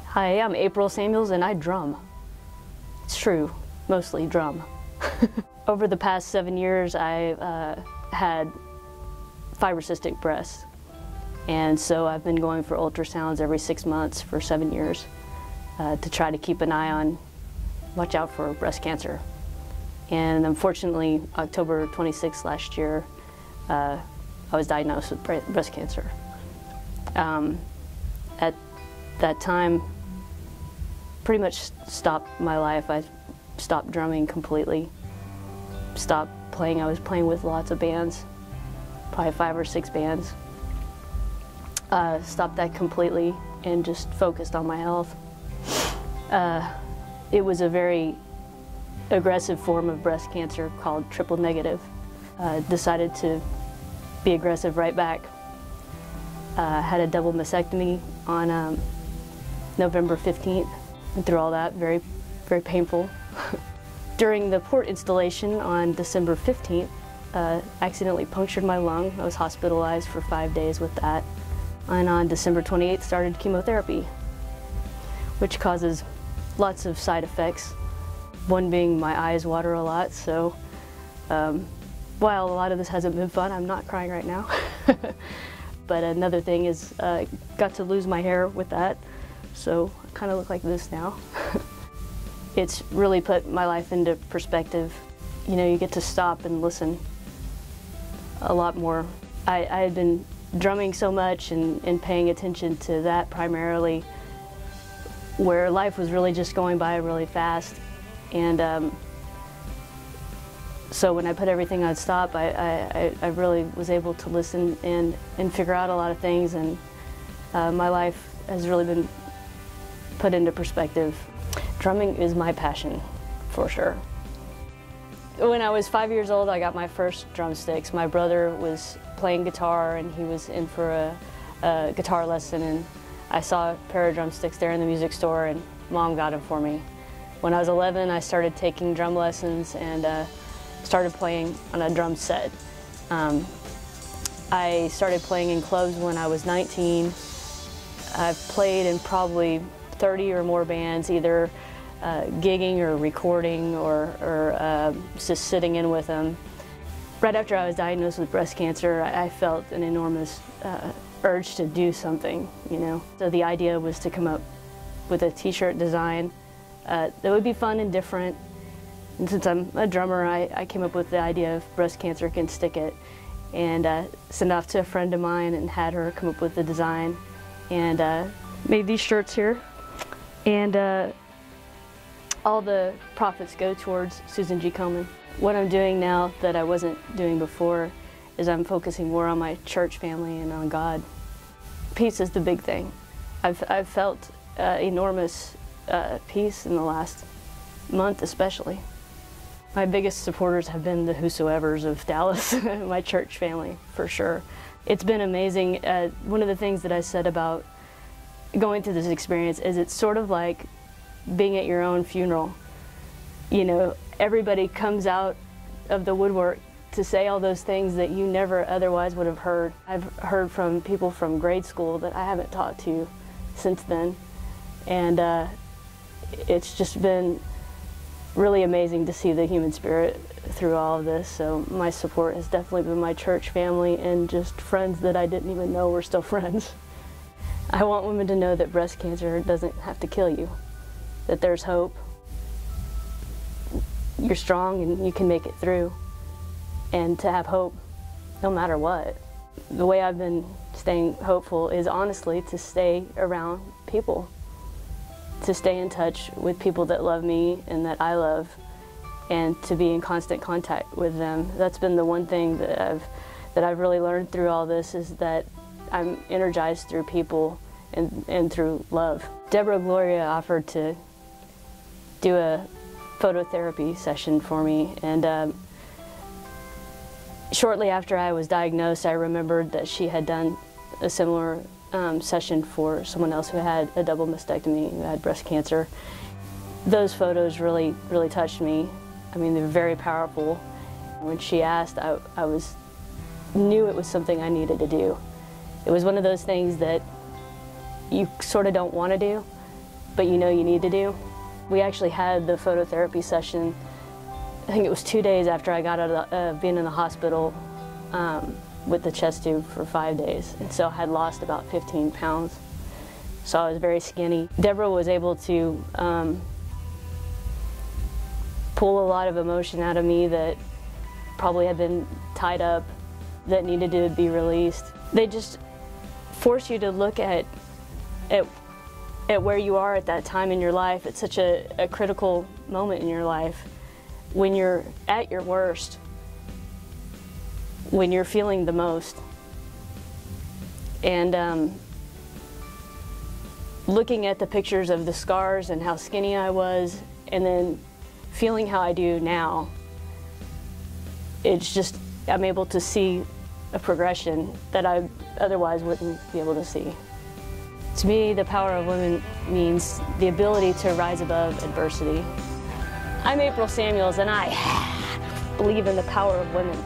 Hi, I'm April Samuels and I drum. It's true, mostly drum. Over the past 7 years, I've had fibrocystic breasts. And so I've been going for ultrasounds every 6 months for 7 years to try to keep an eye on, watch out for breast cancer. And unfortunately, October 26th last year, I was diagnosed with breast cancer. At that time, pretty much stopped my life. I stopped drumming completely, stopped playing. I was playing with lots of bands, probably 5 or 6 bands. Stopped that completely and just focused on my health. It was a very aggressive form of breast cancer called triple negative. Decided to be aggressive right back. Had a double mastectomy on November 15th. Went through all that, very, very painful. During the port installation on December 15th, accidentally punctured my lung. I was hospitalized for 5 days with that. And on December 28th, started chemotherapy, which causes lots of side effects. One being my eyes water a lot, so while a lot of this hasn't been fun, I'm not crying right now. But another thing is, got to lose my hair with that, so I kind of look like this now. It's really put my life into perspective. You know, you get to stop and listen a lot more. I had been drumming so much and paying attention to that primarily, where life was really just going by really fast. And so when I put everything on stop, I really was able to listen and figure out a lot of things, and my life has really been put into perspective. Drumming is my passion, for sure. When I was 5 years old, I got my first drumsticks. My brother was playing guitar and he was in for a guitar lesson, and I saw a pair of drumsticks there in the music store and Mom got them for me. When I was 11, I started taking drum lessons and started playing on a drum set. I started playing in clubs when I was 19. I've played in probably 30 or more bands, either gigging or recording or just sitting in with them. Right after I was diagnosed with breast cancer, I felt an enormous urge to do something, you know. So the idea was to come up with a t-shirt design that would be fun and different. And since I'm a drummer, I came up with the idea of Breast Cancer Can Stick It, and sent it off to a friend of mine and had her come up with the design, and made these shirts here. And all the profits go towards Susan G. Komen. What I'm doing now that I wasn't doing before is I'm focusing more on my church family and on God. Peace is the big thing. I've felt enormous peace in the last month especially. My biggest supporters have been the whosoevers of Dallas, my church family, for sure. It's been amazing. One of the things that I said about going through this experience is it's sort of like being at your own funeral. You know, everybody comes out of the woodwork to say all those things that you never otherwise would have heard. I've heard from people from grade school that I haven't talked to since then, and it's just been really amazing to see the human spirit through all of this. So my support has definitely been my church family and just friends that I didn't even know were still friends. I want women to know that breast cancer doesn't have to kill you, that there's hope. You're strong and you can make it through, and to have hope no matter what. The way I've been staying hopeful is honestly to stay around people, to stay in touch with people that love me and that I love, and to be in constant contact with them. That's been the one thing that I've really learned through all this, is that I'm energized through people and through love. Deborah Gloria offered to do a phototherapy session for me, and shortly after I was diagnosed, I remembered that she had done a similar session for someone else who had a double mastectomy, who had breast cancer. Those photos really touched me. I mean, they're very powerful. When she asked, I was knew it was something I needed to do. It was one of those things that you sort of don't want to do, but you know you need to do. We actually had the phototherapy session, I think it was 2 days after I got out of being in the hospital with the chest tube for 5 days. And so I had lost about 15 pounds. So I was very skinny. Deborah was able to pull a lot of emotion out of me that probably had been tied up, that needed to be released. They just force you to look at where you are at that time in your life. It's such a critical moment in your life. When you're at your worst, when you're feeling the most. And looking at the pictures of the scars and how skinny I was, and then feeling how I do now, it's just, I'm able to see a progression that I otherwise wouldn't be able to see. To me, the power of women means the ability to rise above adversity. I'm April Samuels, and I believe in the power of women.